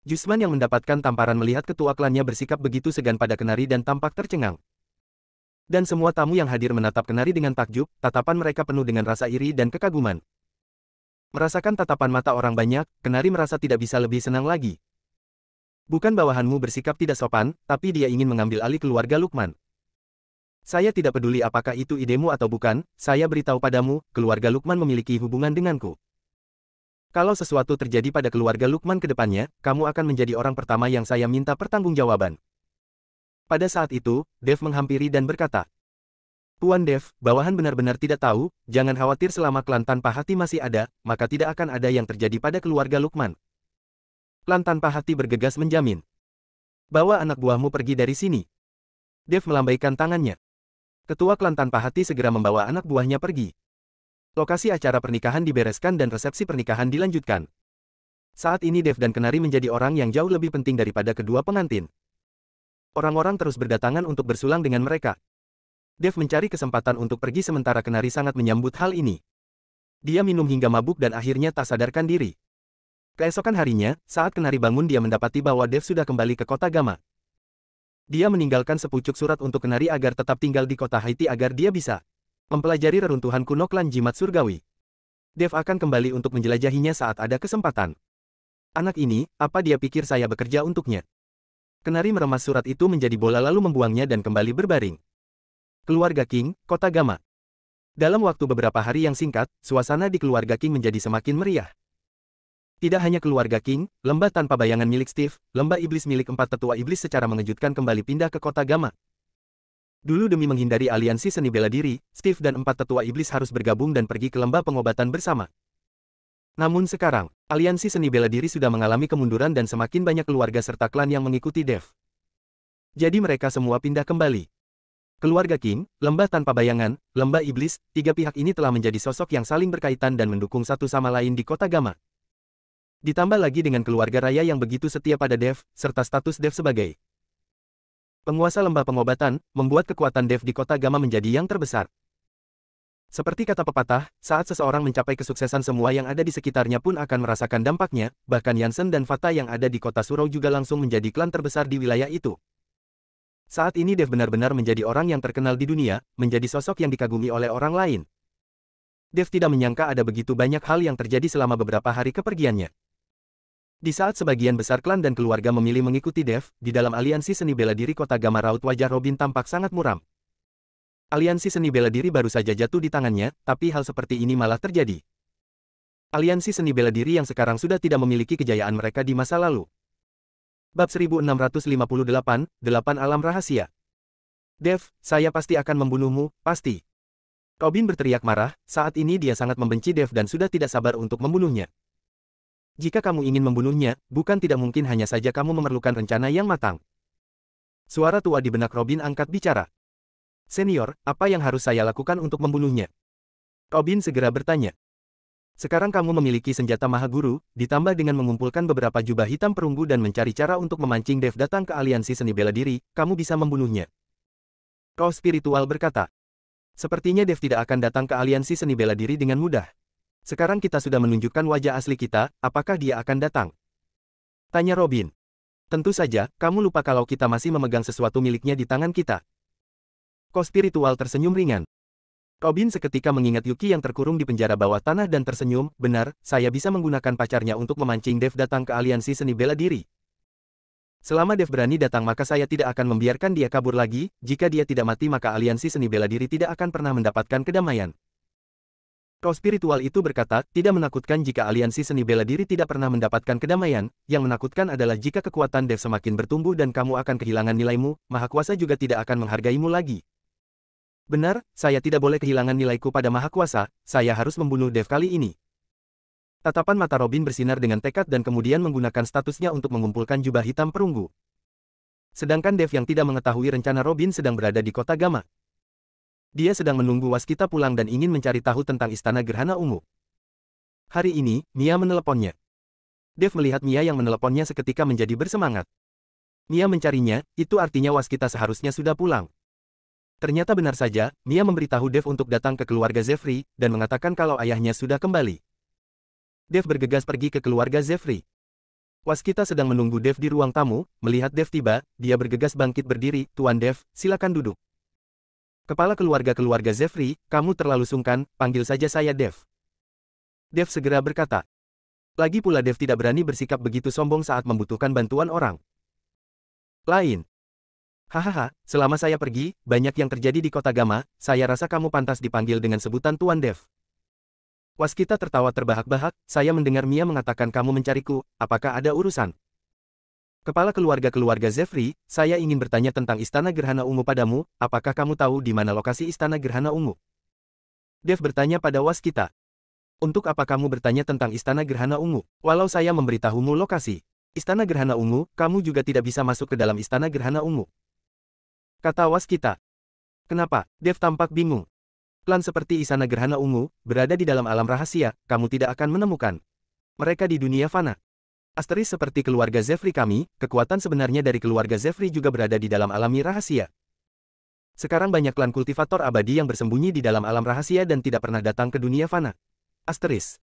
Jusman yang mendapatkan tamparan melihat ketua klannya bersikap begitu segan pada Kenari dan tampak tercengang. Dan semua tamu yang hadir menatap Kenari dengan takjub, tatapan mereka penuh dengan rasa iri dan kekaguman. Merasakan tatapan mata orang banyak, Kenari merasa tidak bisa lebih senang lagi. Bukan bawahanmu bersikap tidak sopan, tapi dia ingin mengambil alih keluarga Lukman. Saya tidak peduli apakah itu idemu atau bukan, saya beritahu padamu, keluarga Lukman memiliki hubungan denganku. Kalau sesuatu terjadi pada keluarga Lukman ke depannya, kamu akan menjadi orang pertama yang saya minta pertanggungjawaban. Pada saat itu, Dev menghampiri dan berkata, Tuan Dev, bawahan benar-benar tidak tahu, jangan khawatir selama klan tanpa hati masih ada, maka tidak akan ada yang terjadi pada keluarga Lukman. Klan tanpa hati bergegas menjamin. Bawa anak buahmu pergi dari sini. Dev melambaikan tangannya. Ketua klan tanpa hati segera membawa anak buahnya pergi. Lokasi acara pernikahan dibereskan dan resepsi pernikahan dilanjutkan. Saat ini Dev dan Kenari menjadi orang yang jauh lebih penting daripada kedua pengantin. Orang-orang terus berdatangan untuk bersulang dengan mereka. Dev mencari kesempatan untuk pergi sementara Kenari sangat menyambut hal ini. Dia minum hingga mabuk dan akhirnya tak sadarkan diri. Keesokan harinya, saat Kenari bangun dia mendapati bahwa Dev sudah kembali ke kota Gama. Dia meninggalkan sepucuk surat untuk Kenari agar tetap tinggal di kota Haiti agar dia bisa mempelajari reruntuhan kuno klan jimat surgawi. Dev akan kembali untuk menjelajahinya saat ada kesempatan. Anak ini, apa dia pikir saya bekerja untuknya? Kenari meremas surat itu menjadi bola lalu membuangnya dan kembali berbaring. Keluarga King, Kota Gama. Dalam waktu beberapa hari yang singkat, suasana di keluarga King menjadi semakin meriah. Tidak hanya keluarga King, lembah tanpa bayangan milik Steve, lembah iblis milik 4 tetua iblis secara mengejutkan kembali pindah ke Kota Gama. Dulu demi menghindari aliansi seni bela diri, Steve dan 4 tetua iblis harus bergabung dan pergi ke lembah pengobatan bersama. Namun sekarang, aliansi seni bela diri sudah mengalami kemunduran dan semakin banyak keluarga serta klan yang mengikuti Dev. Jadi mereka semua pindah kembali. Keluarga King, lembah tanpa bayangan, lembah iblis, 3 pihak ini telah menjadi sosok yang saling berkaitan dan mendukung satu sama lain di Kota Gama. Ditambah lagi dengan keluarga raya yang begitu setia pada Dev, serta status Dev sebagai Penguasa lembah pengobatan, membuat kekuatan Dev di kota Gamma menjadi yang terbesar. Seperti kata pepatah, saat seseorang mencapai kesuksesan semua yang ada di sekitarnya pun akan merasakan dampaknya, bahkan Yansen dan Fata yang ada di kota Surau juga langsung menjadi klan terbesar di wilayah itu. Saat ini Dev benar-benar menjadi orang yang terkenal di dunia, menjadi sosok yang dikagumi oleh orang lain. Dev tidak menyangka ada begitu banyak hal yang terjadi selama beberapa hari kepergiannya. Di saat sebagian besar klan dan keluarga memilih mengikuti Dev, di dalam aliansi seni bela diri kota Gamma raut wajah Robin tampak sangat muram. Aliansi seni bela diri baru saja jatuh di tangannya, tapi hal seperti ini malah terjadi. Aliansi seni bela diri yang sekarang sudah tidak memiliki kejayaan mereka di masa lalu. Bab 1658, 8 Alam Rahasia. Dev, saya pasti akan membunuhmu, pasti. Robin berteriak marah, saat ini dia sangat membenci Dev dan sudah tidak sabar untuk membunuhnya. Jika kamu ingin membunuhnya, bukan tidak mungkin hanya saja kamu memerlukan rencana yang matang. Suara tua di benak Robin angkat bicara. Senior, apa yang harus saya lakukan untuk membunuhnya? Robin segera bertanya. Sekarang kamu memiliki senjata Maha Guru, ditambah dengan mengumpulkan beberapa jubah hitam perunggu dan mencari cara untuk memancing Dev datang ke aliansi seni bela diri, kamu bisa membunuhnya. Roh spiritual berkata. Sepertinya Dev tidak akan datang ke aliansi seni bela diri dengan mudah. Sekarang kita sudah menunjukkan wajah asli kita, apakah dia akan datang? Tanya Robin. Tentu saja, kamu lupa kalau kita masih memegang sesuatu miliknya di tangan kita. Roh spiritual tersenyum ringan. Robin seketika mengingat Yuki yang terkurung di penjara bawah tanah dan tersenyum, benar, saya bisa menggunakan pacarnya untuk memancing Dev datang ke aliansi seni bela diri. Selama Dev berani datang maka saya tidak akan membiarkan dia kabur lagi, jika dia tidak mati maka aliansi seni bela diri tidak akan pernah mendapatkan kedamaian. Roh spiritual itu berkata, tidak menakutkan jika aliansi seni bela diri tidak pernah mendapatkan kedamaian, yang menakutkan adalah jika kekuatan Dev semakin bertumbuh dan kamu akan kehilangan nilaimu, Maha Kuasa juga tidak akan menghargaimu lagi. Benar, saya tidak boleh kehilangan nilaiku pada Maha Kuasa, saya harus membunuh Dev kali ini. Tatapan mata Robin bersinar dengan tekad dan kemudian menggunakan statusnya untuk mengumpulkan jubah hitam perunggu. Sedangkan Dev yang tidak mengetahui rencana Robin sedang berada di kota Gamma. Dia sedang menunggu waskita pulang dan ingin mencari tahu tentang Istana Gerhana Ungu. Hari ini, Mia meneleponnya. Dev melihat Mia yang meneleponnya seketika menjadi bersemangat. Mia mencarinya, itu artinya waskita seharusnya sudah pulang. Ternyata benar saja, Mia memberitahu Dev untuk datang ke keluarga Zefri, dan mengatakan kalau ayahnya sudah kembali. Dev bergegas pergi ke keluarga Zefri. Waskita sedang menunggu Dev di ruang tamu, melihat Dev tiba, dia bergegas bangkit berdiri, Tuan Dev, silakan duduk. Kepala keluarga Zefri, kamu terlalu sungkan, panggil saja saya Dev. Dev segera berkata. Lagi pula Dev tidak berani bersikap begitu sombong saat membutuhkan bantuan orang lain. Hahaha, selama saya pergi, banyak yang terjadi di kota Gamma, saya rasa kamu pantas dipanggil dengan sebutan Tuan Dev. Waskita tertawa terbahak-bahak, saya mendengar Mia mengatakan kamu mencariku, apakah ada urusan? Kepala keluarga Zefri, saya ingin bertanya tentang Istana Gerhana Ungu padamu, apakah kamu tahu di mana lokasi Istana Gerhana Ungu? Dev bertanya pada Waskita. Untuk apa kamu bertanya tentang Istana Gerhana Ungu? Walau saya memberitahumu lokasi Istana Gerhana Ungu, kamu juga tidak bisa masuk ke dalam Istana Gerhana Ungu. Kata Waskita. Kenapa? Dev tampak bingung. Klan seperti Istana Gerhana Ungu, berada di dalam alam rahasia, kamu tidak akan menemukan mereka di dunia fana. Asteris seperti keluarga Zefri kami, kekuatan sebenarnya dari keluarga Zefri juga berada di dalam alami rahasia. Sekarang banyak klan kultivator abadi yang bersembunyi di dalam alam rahasia dan tidak pernah datang ke dunia fana. Asteris.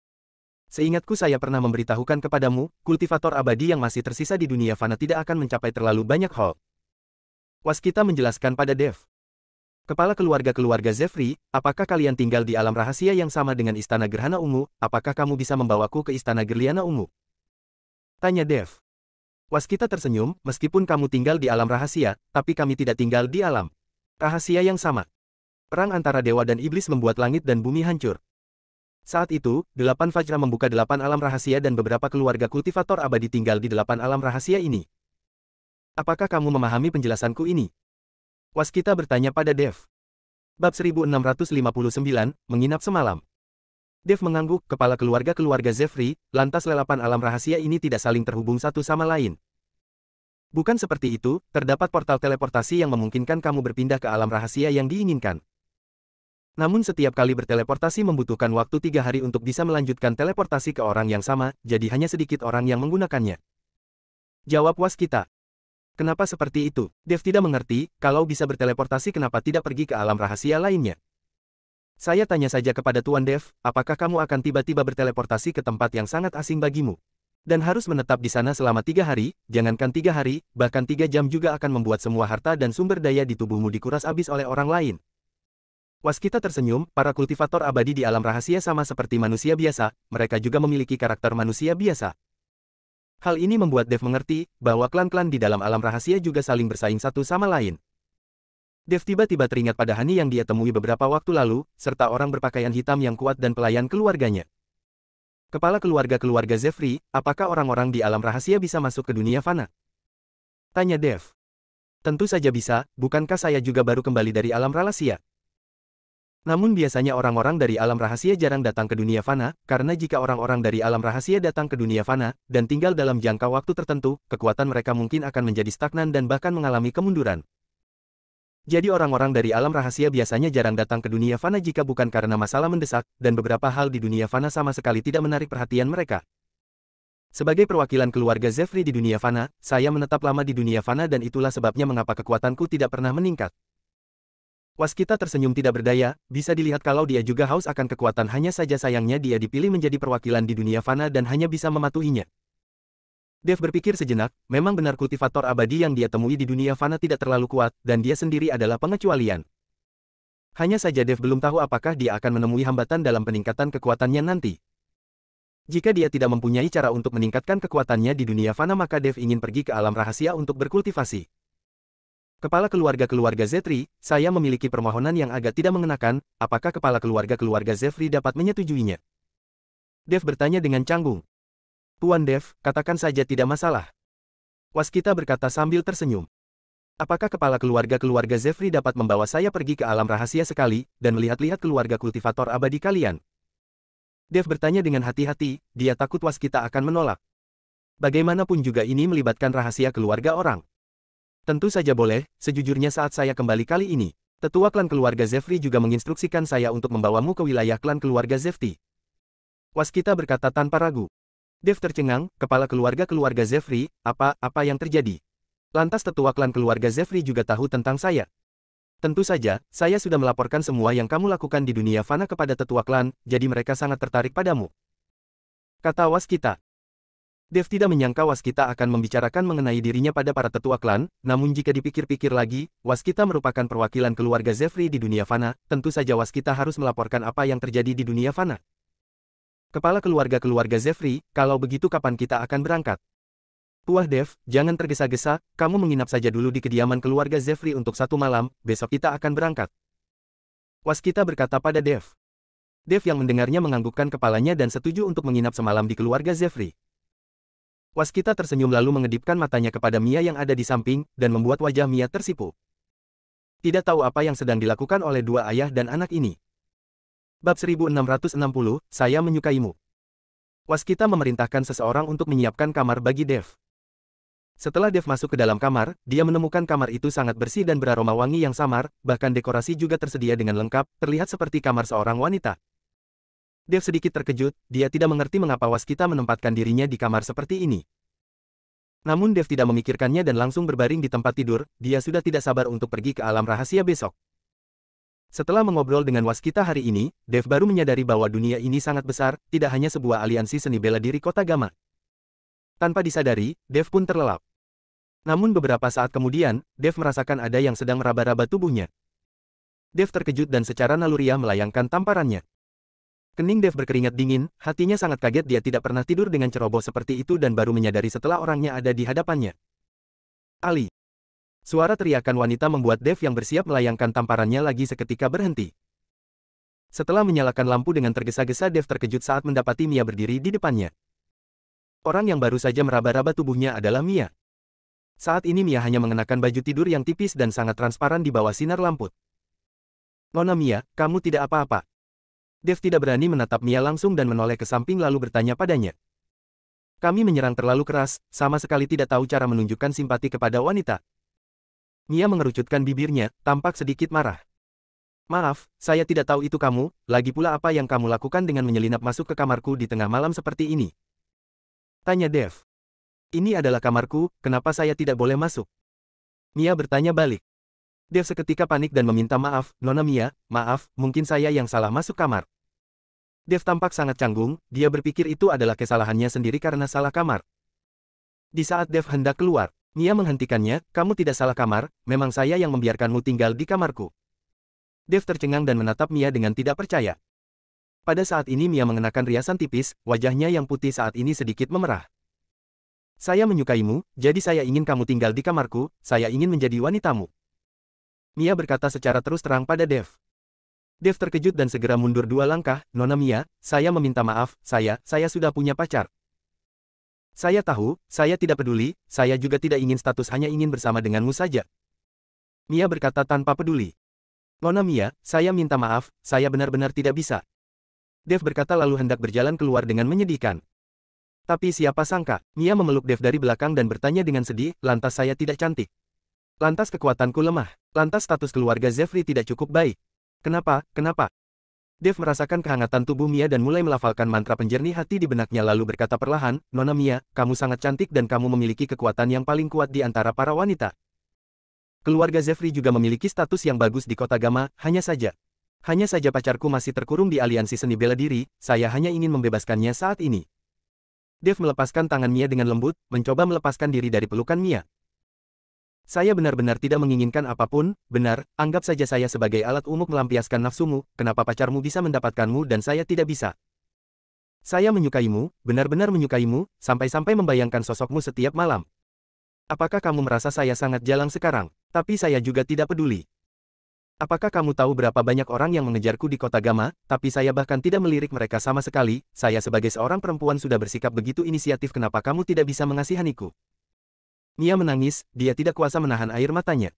Seingatku saya pernah memberitahukan kepadamu, kultivator abadi yang masih tersisa di dunia fana tidak akan mencapai terlalu banyak hal. Waskita menjelaskan pada Dev. Kepala keluarga Zefri, apakah kalian tinggal di alam rahasia yang sama dengan Istana Gerhana Ungu, apakah kamu bisa membawaku ke Istana Gerliana Ungu? Tanya Dev. Waskita tersenyum, meskipun kamu tinggal di alam rahasia, tapi kami tidak tinggal di alam rahasia yang sama. Perang antara dewa dan iblis membuat langit dan bumi hancur. Saat itu, 8 Vajra membuka 8 alam rahasia dan beberapa keluarga kultivator abadi tinggal di 8 alam rahasia ini. Apakah kamu memahami penjelasanku ini? Waskita bertanya pada Dev. Bab 1659, menginap semalam. Dev mengangguk, kepala keluarga Zefri, lantas 8 alam rahasia ini tidak saling terhubung satu sama lain. Bukan seperti itu, terdapat portal teleportasi yang memungkinkan kamu berpindah ke alam rahasia yang diinginkan. Namun setiap kali berteleportasi membutuhkan waktu 3 hari untuk bisa melanjutkan teleportasi ke orang yang sama, jadi hanya sedikit orang yang menggunakannya. Jawab Waskita. Kenapa seperti itu? Dev tidak mengerti, kalau bisa berteleportasi kenapa tidak pergi ke alam rahasia lainnya. Saya tanya saja kepada Tuan Dev, apakah kamu akan tiba-tiba berteleportasi ke tempat yang sangat asing bagimu? Dan harus menetap di sana selama 3 hari, jangankan 3 hari, bahkan 3 jam juga akan membuat semua harta dan sumber daya di tubuhmu dikuras habis oleh orang lain. Waskita tersenyum, para kultivator abadi di alam rahasia sama seperti manusia biasa, mereka juga memiliki karakter manusia biasa. Hal ini membuat Dev mengerti, bahwa klan-klan di dalam alam rahasia juga saling bersaing satu sama lain. Dev tiba-tiba teringat pada Hani yang dia temui beberapa waktu lalu, serta orang berpakaian hitam yang kuat dan pelayan keluarganya. Kepala keluarga Zefri, apakah orang-orang di alam rahasia bisa masuk ke dunia fana? Tanya Dev. Tentu saja bisa, bukankah saya juga baru kembali dari alam rahasia? Namun biasanya orang-orang dari alam rahasia jarang datang ke dunia fana, karena jika orang-orang dari alam rahasia datang ke dunia fana, dan tinggal dalam jangka waktu tertentu, kekuatan mereka mungkin akan menjadi stagnan dan bahkan mengalami kemunduran. Jadi orang-orang dari alam rahasia biasanya jarang datang ke dunia fana jika bukan karena masalah mendesak, dan beberapa hal di dunia fana sama sekali tidak menarik perhatian mereka. Sebagai perwakilan keluarga Zefri di dunia fana, saya menetap lama di dunia fana dan itulah sebabnya mengapa kekuatanku tidak pernah meningkat. Waskita tersenyum tidak berdaya, bisa dilihat kalau dia juga haus akan kekuatan, hanya saja sayangnya dia dipilih menjadi perwakilan di dunia fana dan hanya bisa mematuhinya. Dev berpikir sejenak, memang benar kultivator abadi yang dia temui di dunia fana tidak terlalu kuat, dan dia sendiri adalah pengecualian. Hanya saja Dev belum tahu apakah dia akan menemui hambatan dalam peningkatan kekuatannya nanti. Jika dia tidak mempunyai cara untuk meningkatkan kekuatannya di dunia fana maka Dev ingin pergi ke alam rahasia untuk berkultivasi. Kepala keluarga Zetri, saya memiliki permohonan yang agak tidak mengenakan, apakah kepala keluarga Zefri dapat menyetujuinya? Dev bertanya dengan canggung. Tuan Dev, katakan saja tidak masalah. Waskita berkata sambil tersenyum. Apakah kepala keluarga Zefri dapat membawa saya pergi ke alam rahasia sekali, dan melihat-lihat keluarga kultivator abadi kalian? Dev bertanya dengan hati-hati, dia takut Waskita akan menolak. Bagaimanapun juga ini melibatkan rahasia keluarga orang. Tentu saja boleh, sejujurnya saat saya kembali kali ini, tetua klan keluarga Zefri juga menginstruksikan saya untuk membawamu ke wilayah klan keluarga Zefti. Waskita berkata tanpa ragu. Dev tercengang, kepala keluarga Zefri, apa yang terjadi? Lantas tetua klan keluarga Zefri juga tahu tentang saya. Tentu saja, saya sudah melaporkan semua yang kamu lakukan di dunia fana kepada tetua klan, jadi mereka sangat tertarik padamu. Kata Waskita. Dev tidak menyangka Waskita akan membicarakan mengenai dirinya pada para tetua klan, namun jika dipikir-pikir lagi, Waskita merupakan perwakilan keluarga Zefri di dunia fana, tentu saja Waskita harus melaporkan apa yang terjadi di dunia fana. Kepala keluarga Zefri, kalau begitu kapan kita akan berangkat? Puah Dev, jangan tergesa-gesa, kamu menginap saja dulu di kediaman keluarga Zefri untuk 1 malam, besok kita akan berangkat. Waskita berkata pada Dev. Dev yang mendengarnya menganggukkan kepalanya dan setuju untuk menginap semalam di keluarga Zefri. Waskita tersenyum lalu mengedipkan matanya kepada Mia yang ada di samping, dan membuat wajah Mia tersipu. Tidak tahu apa yang sedang dilakukan oleh dua ayah dan anak ini. Bab 1660, saya menyukaimu. Waskita memerintahkan seseorang untuk menyiapkan kamar bagi Dev. Setelah Dev masuk ke dalam kamar, dia menemukan kamar itu sangat bersih dan beraroma wangi yang samar, bahkan dekorasi juga tersedia dengan lengkap, terlihat seperti kamar seorang wanita. Dev sedikit terkejut, dia tidak mengerti mengapa Waskita menempatkan dirinya di kamar seperti ini. Namun Dev tidak memikirkannya dan langsung berbaring di tempat tidur, dia sudah tidak sabar untuk pergi ke alam rahasia besok. Setelah mengobrol dengan Waskita hari ini, Dev baru menyadari bahwa dunia ini sangat besar, tidak hanya sebuah aliansi seni bela diri kota Gama. Tanpa disadari, Dev pun terlelap. Namun beberapa saat kemudian, Dev merasakan ada yang sedang meraba-raba tubuhnya. Dev terkejut dan secara naluriah melayangkan tamparannya. Kening Dev berkeringat dingin, hatinya sangat kaget, dia tidak pernah tidur dengan ceroboh seperti itu dan baru menyadari setelah orangnya ada di hadapannya. Ali. Suara teriakan wanita membuat Dev yang bersiap melayangkan tamparannya lagi seketika berhenti. Setelah menyalakan lampu dengan tergesa-gesa Dev terkejut saat mendapati Mia berdiri di depannya. Orang yang baru saja meraba-raba tubuhnya adalah Mia. Saat ini Mia hanya mengenakan baju tidur yang tipis dan sangat transparan di bawah sinar lampu. Nona Mia, kamu tidak apa-apa? Dev tidak berani menatap Mia langsung dan menoleh ke samping lalu bertanya padanya. Kami menyerang terlalu keras, sama sekali tidak tahu cara menunjukkan simpati kepada wanita. Mia mengerucutkan bibirnya, tampak sedikit marah. Maaf, saya tidak tahu itu kamu, lagi pula apa yang kamu lakukan dengan menyelinap masuk ke kamarku di tengah malam seperti ini? Tanya Dev. Ini adalah kamarku, kenapa saya tidak boleh masuk? Mia bertanya balik. Dev seketika panik dan meminta maaf, Nona Mia, maaf, mungkin saya yang salah masuk kamar. Dev tampak sangat canggung, dia berpikir itu adalah kesalahannya sendiri karena salah kamar. Di saat Dev hendak keluar, Mia menghentikannya, kamu tidak salah kamar, memang saya yang membiarkanmu tinggal di kamarku. Dev tercengang dan menatap Mia dengan tidak percaya. Pada saat ini Mia mengenakan riasan tipis, wajahnya yang putih saat ini sedikit memerah. Saya menyukaimu, jadi saya ingin kamu tinggal di kamarku, saya ingin menjadi wanitamu. Mia berkata secara terus terang pada Dev. Dev terkejut dan segera mundur 2 langkah, Nona Mia, saya meminta maaf, saya sudah punya pacar. Saya tahu, saya tidak peduli, saya juga tidak ingin status hanya ingin bersama denganmu saja. Mia berkata tanpa peduli. Nona Mia, saya minta maaf, saya benar-benar tidak bisa. Dev berkata lalu hendak berjalan keluar dengan menyedihkan. Tapi siapa sangka, Mia memeluk Dev dari belakang dan bertanya dengan sedih, lantas saya tidak cantik. Lantas kekuatanku lemah. Lantas status keluarga Zefri tidak cukup baik. Kenapa? Dev merasakan kehangatan tubuh Mia dan mulai melafalkan mantra penjernih hati di benaknya lalu berkata perlahan, Nona Mia, kamu sangat cantik dan kamu memiliki kekuatan yang paling kuat di antara para wanita. Keluarga Zefri juga memiliki status yang bagus di kota Gama, hanya saja pacarku masih terkurung di aliansi seni bela diri, saya hanya ingin membebaskannya saat ini. Dev melepaskan tangan Mia dengan lembut, mencoba melepaskan diri dari pelukan Mia. Saya benar-benar tidak menginginkan apapun, benar, anggap saja saya sebagai alat umum melampiaskan nafsumu, kenapa pacarmu bisa mendapatkanmu dan saya tidak bisa? Saya menyukaimu, benar-benar menyukaimu, sampai-sampai membayangkan sosokmu setiap malam. Apakah kamu merasa saya sangat jalang sekarang? Tapi saya juga tidak peduli. Apakah kamu tahu berapa banyak orang yang mengejarku di kota Gama, tapi saya bahkan tidak melirik mereka sama sekali, saya sebagai seorang perempuan sudah bersikap begitu inisiatif kenapa kamu tidak bisa mengasihaniku? Mia menangis, dia tidak kuasa menahan air matanya.